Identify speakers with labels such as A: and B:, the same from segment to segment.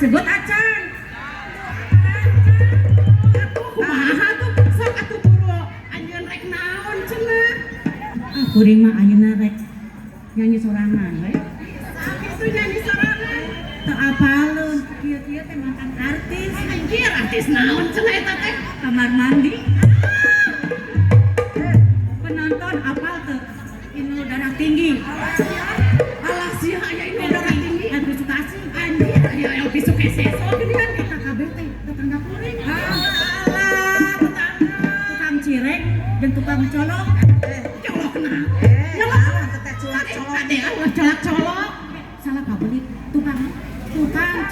A: disebut acan. Kumaha tuh sok atuh buru anjeun rek naon cenah.
B: Kuring mah ayeuna rek nyanyi sorangan we.
A: Itu nyanyi sorangan.
B: Teu apaleun kieu-kieu teh mantan artis.
A: Anjir artis naon cenah eta teh?
B: Kamar mandi. Penonton apal teu? Inu darah tinggi.
A: Alah sia aya ini darah tinggi.
B: Anu suka asing.
A: Anjir aya Elvi Sukeseso geuningan
B: Kita kabeh teh tetangga kuring.
A: alah
B: Tukang cireng jeung tukang colok.
A: colok na.
C: Nyolok teteh colok-colok.
A: Ade Allah colok-colok.
B: Salah kabeli tukang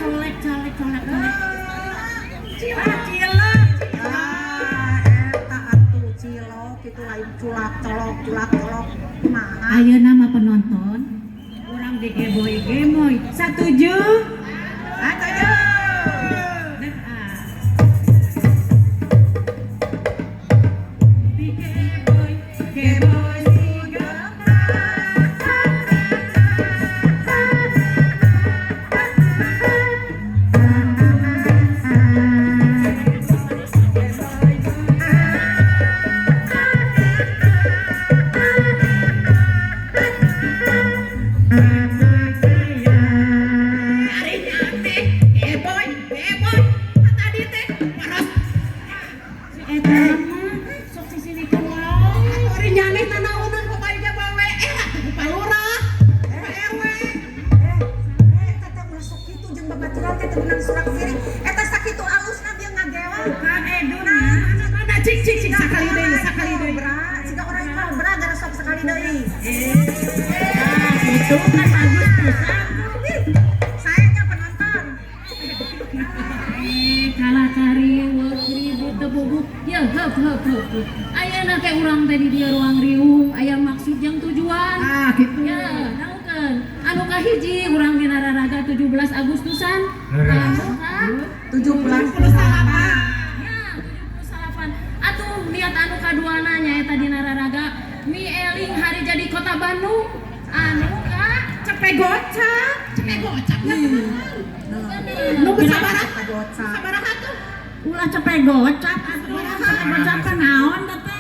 B: colek.
A: Cilak.
C: Eta atuh cilok itu lain culak-colok kumaha.
B: Ayeuna mah penonton urang digemoy-gemoy. Satuju?
C: Atuh.
B: Dek ah. Digemoy si
A: Ari teh heboy. Tadi teh paras
B: eta mah sok sisirikeun wae.
A: ori nyanyi nanaonan kok bae bawe. Atuh palurah. RW.
C: Teteh masuk kitu jeung babaturan teh teu menang surat kirim. Eta sakitu alusna bieu ngagewa.
B: Bukan edun
A: Mana cik sakali deui.
C: Bra, siga orang kobra gara sok sekali deui.
B: itu kan bagus pisan.
C: Saya nya penonton.
B: Kalah cari ribut teu bubuk. Ya heup. Ayeuna teh urang teh di dieu ruang riung aya maksud jeung tujuan.
A: Gitu.
B: Ya, naungkeun. Anu kahiji urang di Nararaga 17 Agustusan. Anu kan
C: 78.
B: Ya, 78. Atuh lihat anu kaduana nyaeta di Nararaga Mieling hari jadi kota Bandung. Anu Kak,
A: Cepet gocap. Nu sabaraha?
C: Gocap.
A: Sabaraha tuh?
B: ulah cepet gocap atuh cepet gocap ka naon teh?